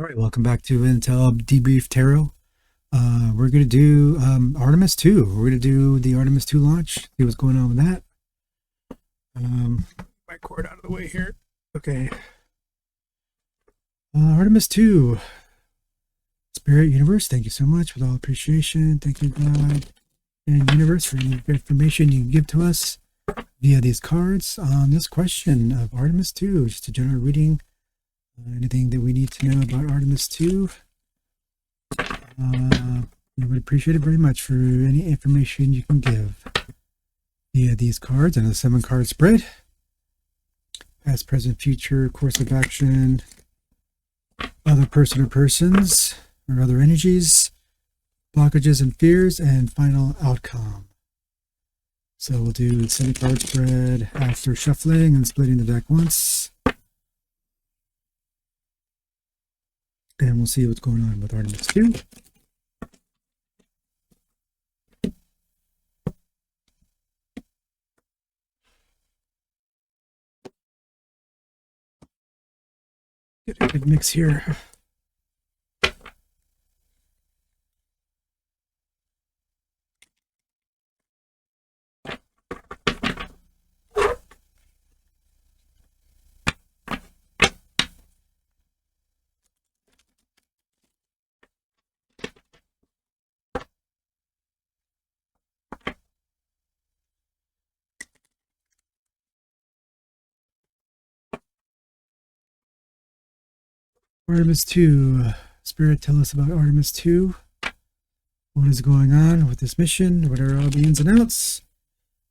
right, welcome back to Intel Debrief Tarot. We're going to do Artemis 2. We're going to do the Artemis 2 launch, see what's going on with that. My cord out of the way here. Okay. Artemis 2. Spirit Universe, thank you so much with all appreciation. Thank you, God and Universe, for any information you can give to us via these cards on this question of Artemis 2. Just a general reading. Anything that we need to know about Artemis 2. We would appreciate it very much for any information you can give via these cards and a 7-card spread. Past, present, future, course of action, other person or persons or other energies, blockages and fears, and final outcome. So we'll do the 7-card spread after shuffling and splitting the deck once. And we'll see what's going on with Artemis 2. Get a good mix here. Artemis 2. Spirit, tell us about Artemis 2. What is going on with this mission? What are all the ins and outs?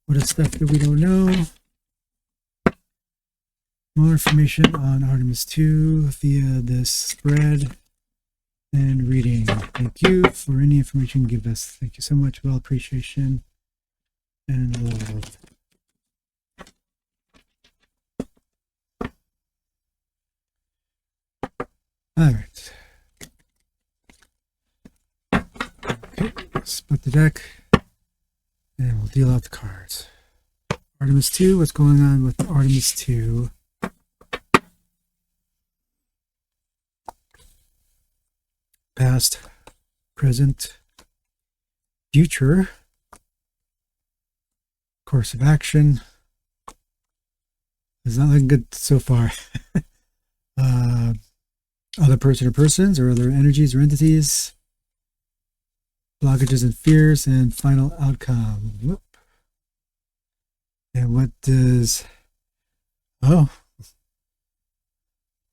What is stuff that we don't know? More information on Artemis 2 via this spread and reading. Thank you for any information you give us. Thank you so much with all appreciation and love. All right. Okay, split the deck and we'll deal out the cards. Artemis 2, what's going on with Artemis 2? Past, present, future, course of action. It's not looking good so far. Other person or persons or other energies or entities, blockages and fears, and final outcome. Whoop. And what does,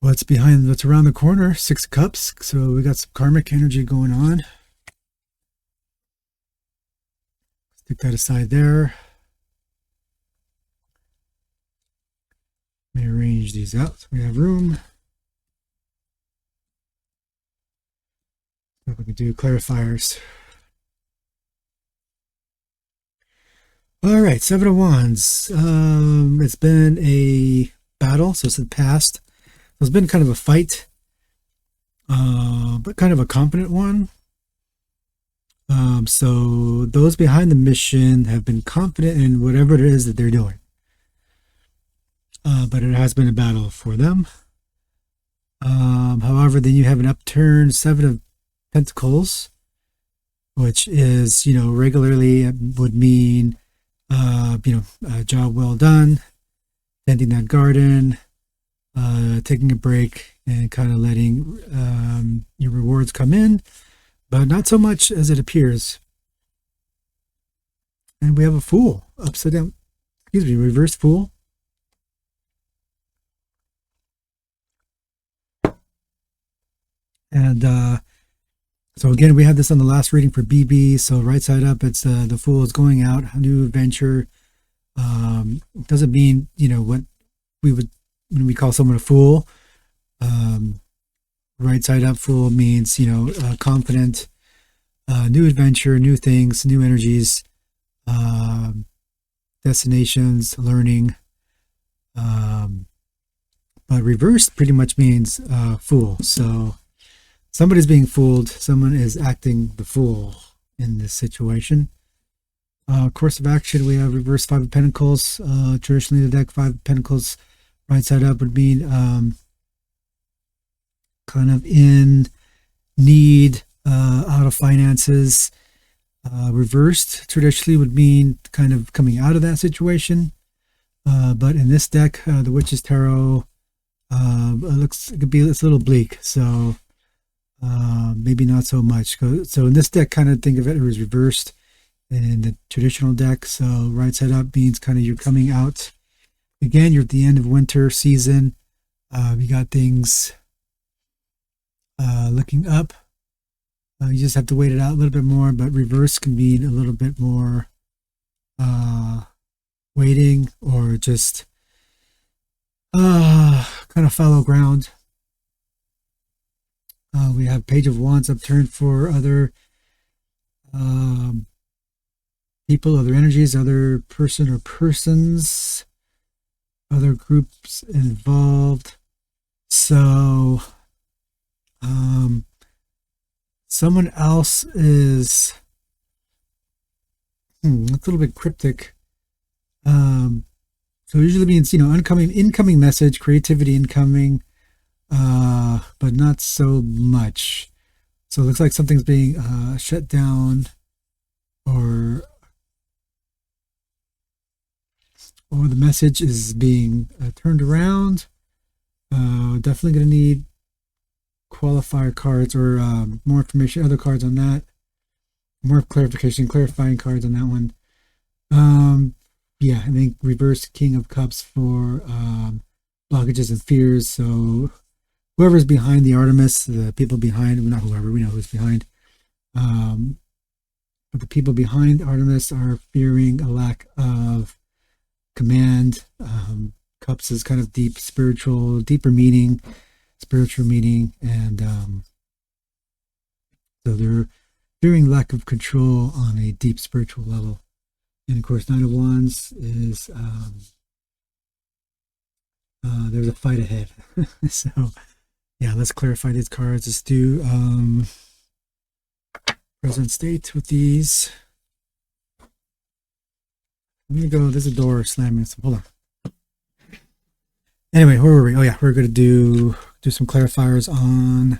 what's behind, what's around the corner? 6 of Cups. So we got some karmic energy going on. Stick that aside there. Let me arrange these out so we have room. We can do clarifiers. All right, 7 of Wands. It's been a battle, so it's in the past. It's been kind of a fight, but kind of a competent one. So those behind the mission have been confident in whatever it is that they're doing. But it has been a battle for them. However, then you have an upturned 7 of Pentacles, which is, regularly would mean, a job well done, tending that garden, taking a break, and kind of letting your rewards come in, but not so much as it appears. And we have a Fool, upside down, reverse Fool. And, so again, we had this on the last reading for BB. So right side up, it's the Fool is going out, a new adventure. Doesn't mean, what we would, when we call someone a fool. Right side up Fool means, confident, new adventure, new things, new energies, destinations, learning. But reverse pretty much means fool. So somebody's being fooled. Someone is acting the fool in this situation. Course of action, we have reverse 5 of Pentacles. Traditionally, the deck 5 of Pentacles, right side up would mean kind of in need, out of finances. Reversed traditionally would mean kind of coming out of that situation. But in this deck, the Witch's Tarot, it could be, it's a little bleak. So maybe not so much. So in this deck, kind of think of it as reversed in the traditional deck. So right side up means kind of you're coming out. Again, you're at the end of winter season. You got things looking up. You just have to wait it out a little bit more, but reverse can mean a little bit more waiting, or just kind of fallow ground. We have Page of Wands upturned for other people, other energies, other person or persons, other groups involved. So someone else is it's a little bit cryptic. So it usually means, incoming message, creativity incoming, but not so much. So it looks like something's being shut down, or the message is being turned around. Definitely going to need qualifier cards, or more information, other cards on that, more clarification, clarifying cards on that one. Yeah, I think reverse King of Cups for blockages and fears. So whoever's behind the Artemis, the people behind, not whoever, we know who's behind, but the people behind Artemis are fearing a lack of command. Cups is kind of deep spiritual, spiritual meaning, and so they're fearing lack of control on a deep spiritual level. And of course, Nine of Wands is there's a fight ahead. So yeah, let's clarify these cards. Let's do present state with these. I'm gonna go, there's a door slamming, so hold on. Anyway, where were we? Oh yeah, we're gonna do some clarifiers on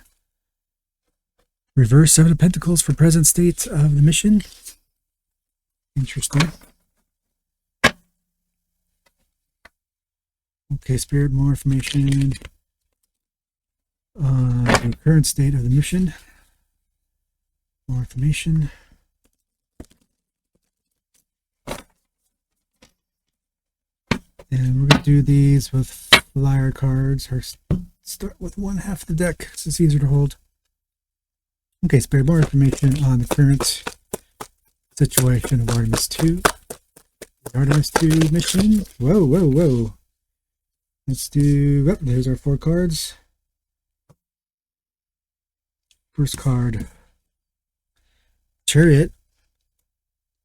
reverse Seven of Pentacles for present state of the mission. Interesting. Okay, Spirit, more information on the current state of the mission. More information. And we're going to do these with flyer cards, or start with one half of the deck, so it's easier to hold. Okay, Spirit, more information on the current situation of Artemis 2. The Artemis 2 mission. Whoa. Let's do, oh, there's our 4 cards. First card, Chariot.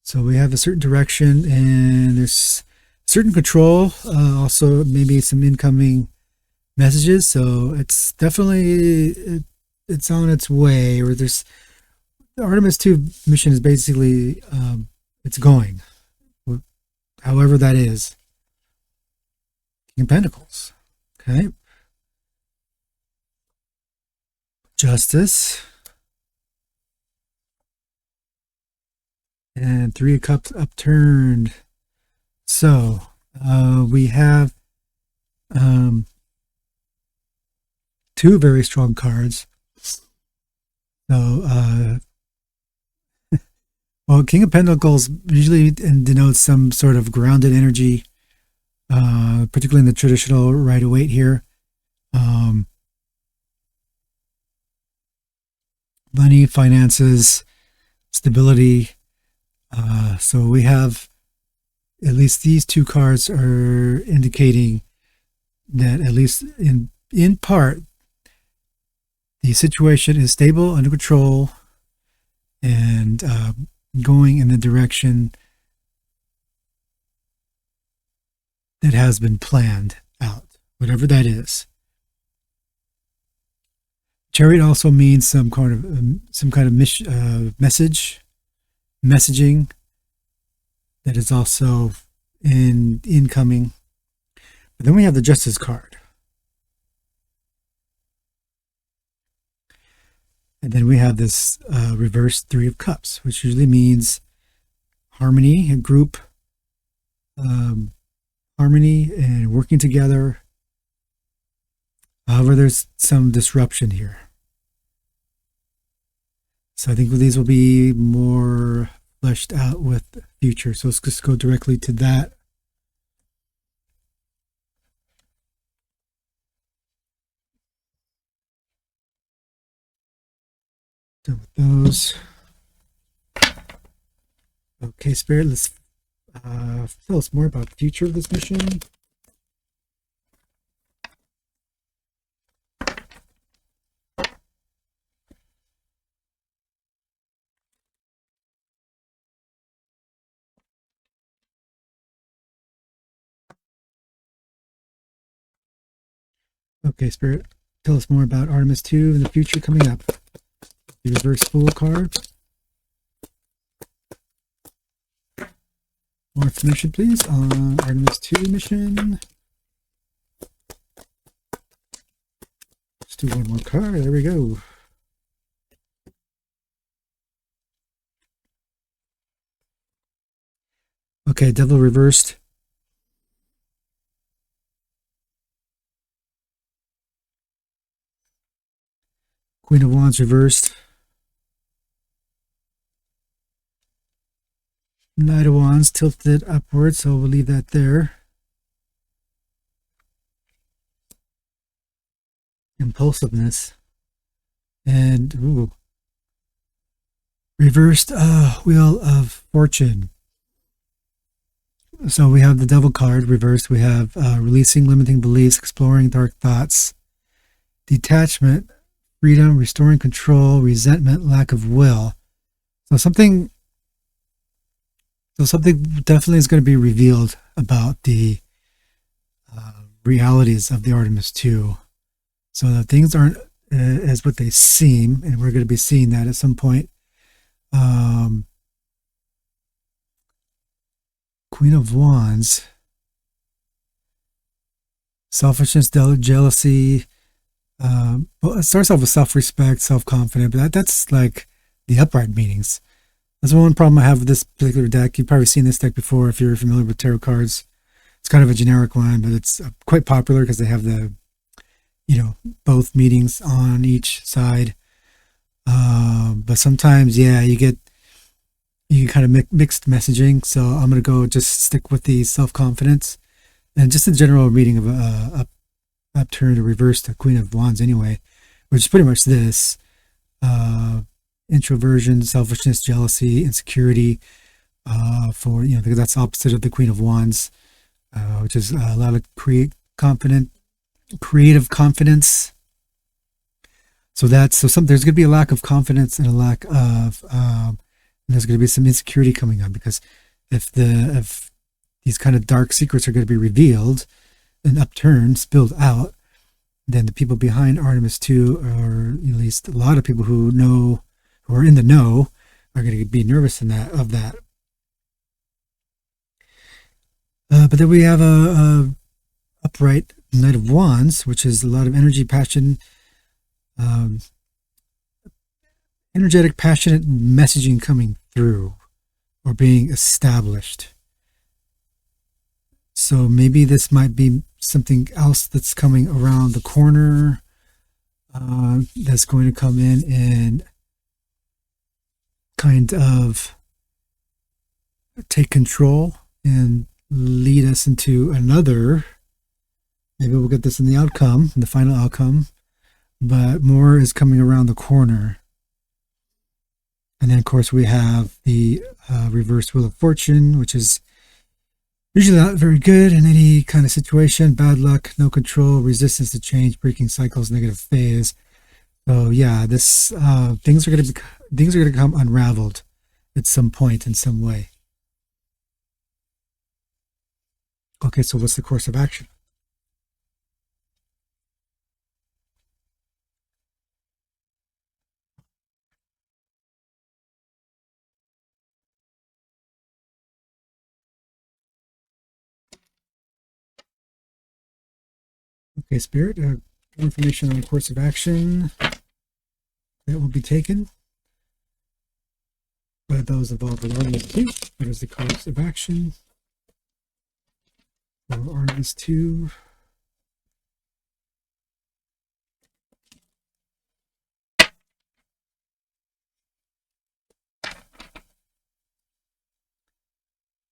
So we have a certain direction, and there's certain control, also maybe some incoming messages. So it's definitely, it's on its way, or there's, the Artemis 2 mission is basically, it's going, however that is. King of Pentacles. Okay. Justice. And 3 of Cups upturned. So we have 2 very strong cards. So well, King of Pentacles usually denotes some sort of grounded energy, particularly in the traditional Rider-Waite here. Money, finances, stability. So we have, at least these 2 cards are indicating that, at least in part, the situation is stable, under control, and going in the direction that has been planned out, whatever that is. Chariot also means some kind of messaging that is also incoming. But then we have the Justice card. And then we have this reverse Three of Cups, which usually means harmony, a group, harmony and working together. However, there's some disruption here. So I think these will be more fleshed out with the future. So let's just go directly to that. Done with those. Okay, Spirit, let's tell us more about the future of this mission. Okay, Spirit, tell us more about Artemis 2 and the future coming up. The reverse Fool card. More information, please, on Artemis 2 mission. Let's do one more card. There we go. Okay, Devil reversed. Queen of Wands reversed. Knight of Wands tilted upward, so we'll leave that there. Impulsiveness. And ooh, reversed Wheel of Fortune. So we have the Devil card reversed. We have releasing limiting beliefs, exploring dark thoughts, detachment, freedom, restoring control, resentment, lack of will. So something definitely is going to be revealed about the realities of the Artemis 2. So that things aren't as what they seem, and we're going to be seeing that at some point. Queen of Wands, selfishness, jealousy. Well, it starts off with self-respect, self-confident, but that's like the upright meanings. That's one problem I have with this particular deck. You've probably seen this deck before if you're familiar with tarot cards. It's kind of a generic one, but it's quite popular because they have the, both meanings on each side. But sometimes, yeah, you get kind of mixed messaging. So I'm going to go just stick with the self-confidence and just a general reading of a upturned or reversed the Queen of Wands anyway, which is pretty much this. Introversion, selfishness, jealousy, insecurity, because that's opposite of the Queen of Wands, which is a lot of creative confidence. So there's going to be a lack of confidence and a lack of, and there's going to be some insecurity coming up, because if these kind of dark secrets are going to be revealed and upturned, spilled out, then the people behind Artemis 2, or at least a lot of people who are in the know, are going to be nervous of that. But then we have a upright Knight of Wands, which is a lot of energy, passion, energetic, passionate messaging coming through or being established. So maybe this might be something else that's coming around the corner, that's going to come in and kind of take control and lead us into another. Maybe we'll get this in the final outcome, but more is coming around the corner. And then, of course, we have the reverse Wheel of Fortune, which is usually not very good in any kind of situation. Bad luck, no control, resistance to change, breaking cycles, negative phase. So yeah, this things are going to become unraveled at some point in some way. Okay, so what's the course of action? Okay, Spirit, information on the course of action. that will be taken by those involved with Artemis 2. What is the course of action for Artemis 2?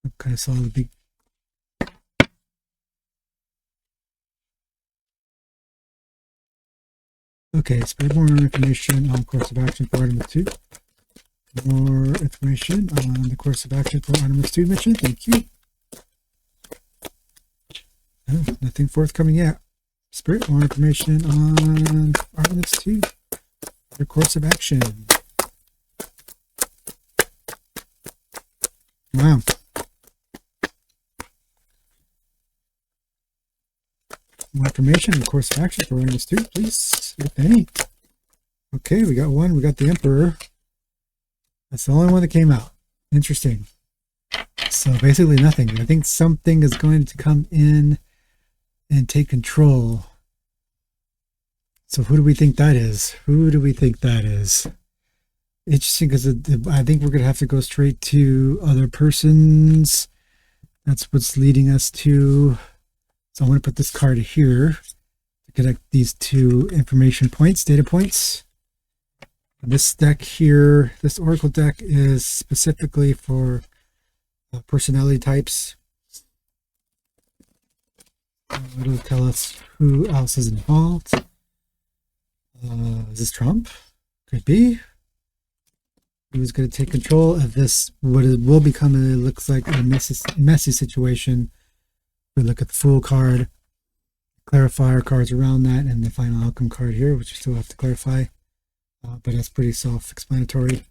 I kind of saw the big. Okay, spread more information on course of action for Artemis 2. More information on the course of action for Artemis 2 mission. Thank you. Oh, nothing forthcoming yet. Spirit, more information on Artemis 2. The course of action. Wow. More information on the course of action for Artemis 2, please, if any. Okay, we got one. We got the Emperor. That's the only one that came out. Interesting. So basically nothing. I think something is going to come in and take control. So who do we think that is? Who do we think that is? Interesting, because I think we're going to have to go straight to other persons. That's what's leading us to. So I'm going to put this card here to connect these two information points, data points. This deck here, this Oracle deck, is specifically for personality types. It'll tell us who else is involved. Is this Trump? Could be. Who's going to take control of this? What it will become, it looks like a messy situation. We look at the Fool card, clarifier cards around that, and the final outcome card here, which we still have to clarify. But that's pretty self-explanatory.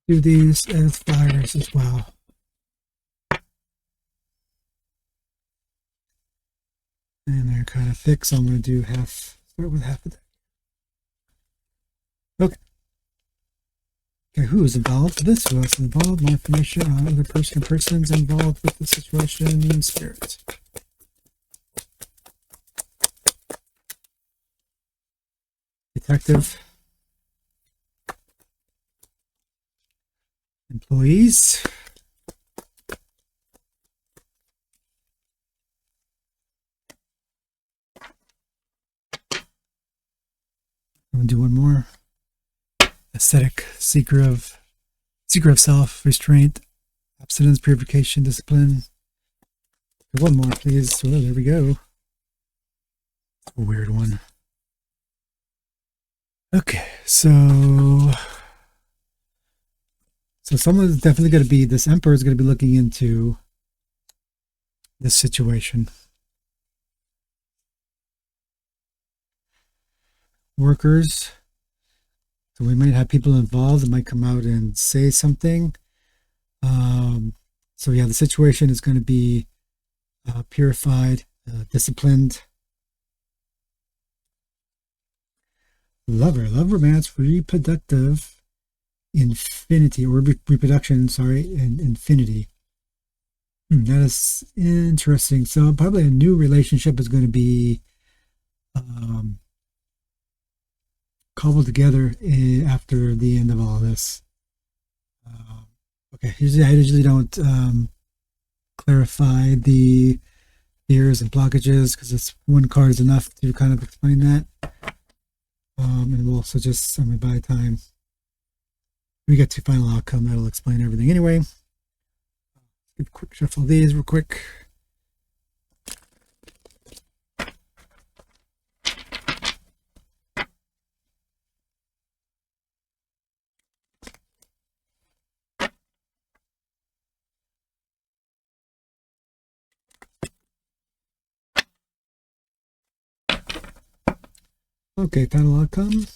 Do these as flyers as well. And they're kind of thick, so I'm going to do start with half of that. Okay. Okay, who is involved with this? Who else is involved? More information on other persons involved with the situation. Spirit. Detective. Employees. I'm going to do one more. Ascetic, seeker of self, restraint, abstinence, purification, discipline. One more, please. Well, there we go. A weird one. Okay, so someone's definitely going to be, this Emperor is going to be looking into this situation. Workers. So we might have people involved that might come out and say something. So yeah, the situation is going to be purified, disciplined. Lover, romance, reproductive, infinity, or reproduction, and infinity. That is interesting. So probably a new relationship is going to be cobbled together after the end of all this. Okay, I usually don't clarify the fears and blockages because this one card is enough to kind of explain that. And we'll also just, by the time we get to final outcome, that'll explain everything anyway. Give a quick shuffle of these real quick. Okay, final outcome.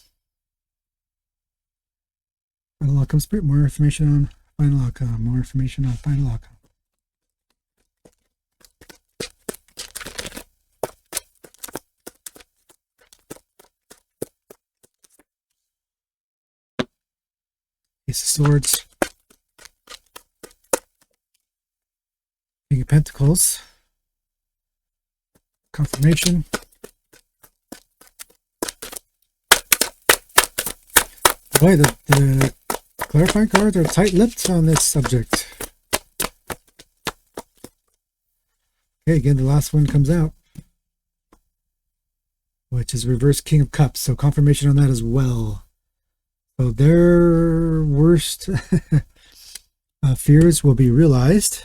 Final outcome spirit. More information on final outcome. More information on final outcome. Ace of Swords. Pentacles. Confirmation. Boy, the clarifying cards are tight-lipped on this subject. Okay, again, the last one comes out, which is reverse King of Cups. So confirmation on that as well. So their worst fears will be realized.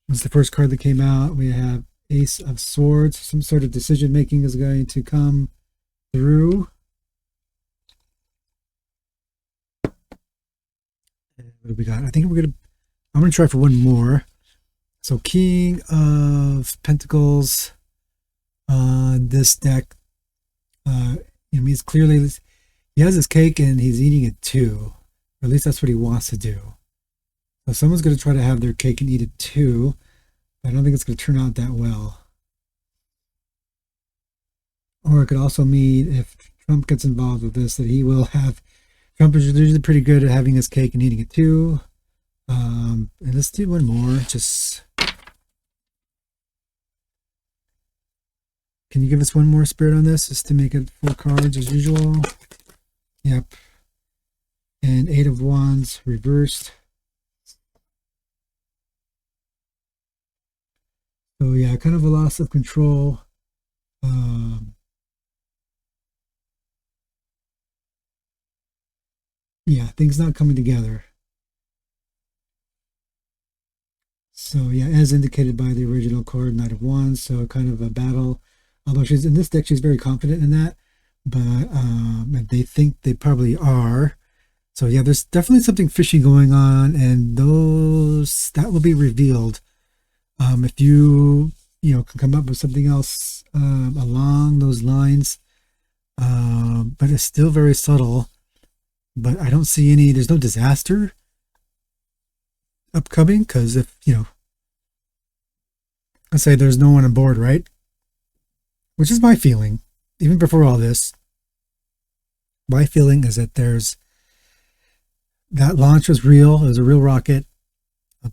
That's the first card that came out. We have Ace of Swords. Some sort of decision making is going to come through. And what do we got? I think I'm gonna try for one more. So King of Pentacles on this deck. He's clearly, he has his cake and he's eating it too. Or at least that's what he wants to do. So someone's going to try to have their cake and eat it too. But I don't think it's going to turn out that well. Or it could also mean if Trump gets involved with this, that he will have, Trump is usually pretty good at having his cake and eating it too. And let's do one more. Just, can you give us one more, Spirit, on this, just to make it 4 cards as usual? Yep. And 8 of Wands reversed. So yeah, kind of a loss of control. Yeah, things not coming together. So yeah, as indicated by the original card, Knight of Wands, so kind of a battle. Although she's in this deck, she's very confident in that. But they think they probably are. So yeah, there's definitely something fishy going on, and that will be revealed. If you can come up with something else along those lines, but it's still very subtle. But I don't see any. There's no disaster upcoming, because if let's say there's no one on board, right? Which is my feeling, even before all this. My feeling is that that launch was real. It was a real rocket.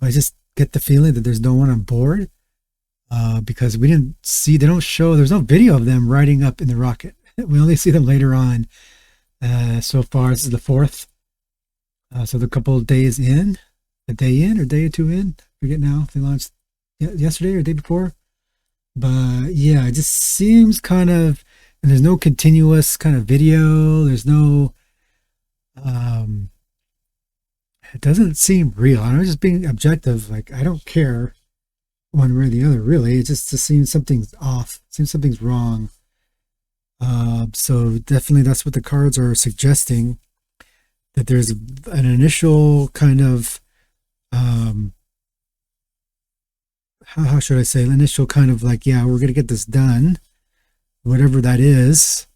I just get the feeling that there's no one on board because we didn't see, they don't show, there's no video of them riding up in the rocket. We only see them later on. So far, this is the 4th. So the couple of days in, a day in or day or two in, I forget now if they launched yesterday or the day before. But yeah, it just seems kind of, and there's no continuous kind of video. There's no, it doesn't seem real. I'm just being objective. Like, I don't care one way or the other, really. It just seems something's off. It seems something's wrong. So definitely that's what the cards are suggesting, that there's an initial kind of, how should I say, initial kind of like, yeah, we're going to get this done, whatever that is.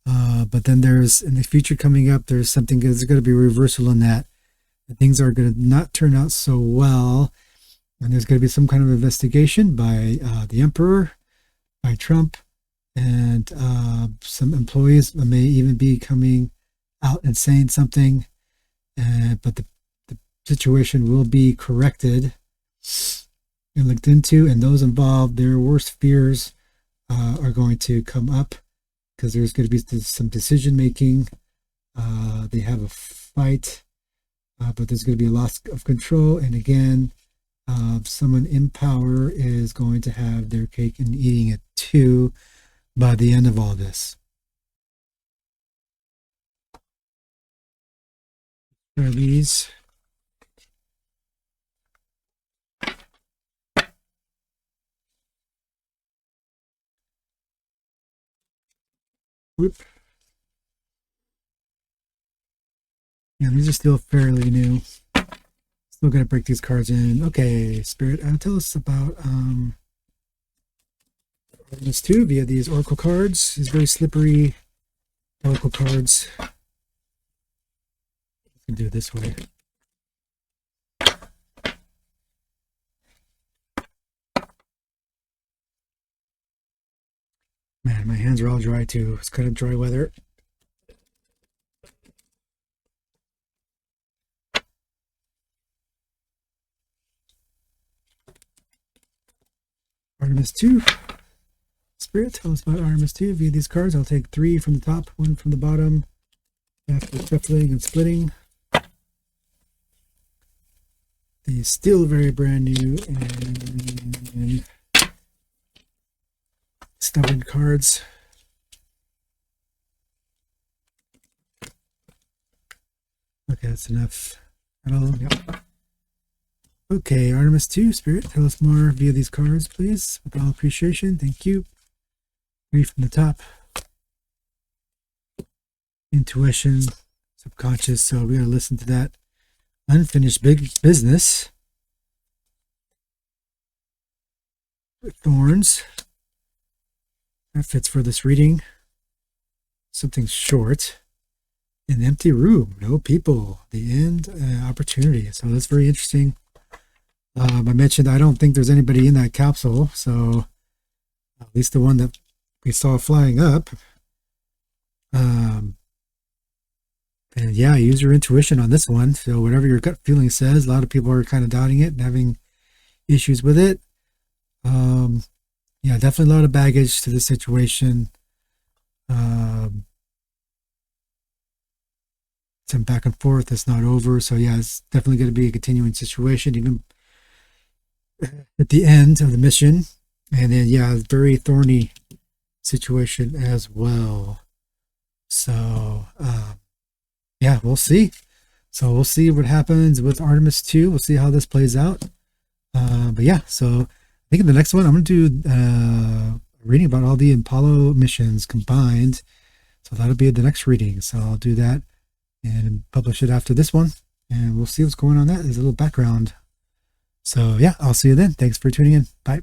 But then there's, in the future coming up, there's something, there's going to be a reversal in that. Things are going to not turn out so well. And there's going to be some kind of investigation by the Emperor, by Trump, and some employees may even be coming out and saying something. But the situation will be corrected and looked into, and those involved, their worst fears are going to come up, because there's going to be some decision making. They have a fight, but there's going to be a loss of control. And again, someone in power is going to have their cake and eating it too by the end of all this. Are these? Whoop. Yeah, these are still fairly new. Still gonna break these cards in. Okay, Spirit, tell us about Artemis 2 via these Oracle cards. These very slippery Oracle cards. You can do it this way. Man, my hands are all dry too. It's kind of dry weather. Artemis 2. Spirit, tell us about Artemis 2 via these cards. I'll take 3 from the top, 1 from the bottom. After shuffling and splitting. These still very brand new and stubborn cards. Okay, that's enough. Yep. Okay, Artemis 2, Spirit, tell us more via these cards, please. With all appreciation, thank you. 3 from the top. Intuition, subconscious, so we gotta listen to that. Unfinished big business. Thorns. That fits for this reading. Something short. An empty room, no people. The end, opportunity. So that's very interesting. I mentioned I don't think there's anybody in that capsule, so at least the one that we saw flying up. And yeah, use your intuition on this one. So whatever your gut feeling says, a lot of people are kind of doubting it and having issues with it. Yeah, definitely a lot of baggage to the situation. Some back and forth. It's not over. So yeah, it's definitely going to be a continuing situation, even at the end of the mission. And then yeah, it's a very thorny situation as well. So yeah, we'll see. So we'll see what happens with Artemis 2. We'll see how this plays out. But yeah, so I think in the next one, I'm going to do a reading about all the Apollo missions combined. So that'll be the next reading. So I'll do that and publish it after this one. And we'll see what's going on that. There's a little background. So yeah, I'll see you then. Thanks for tuning in. Bye.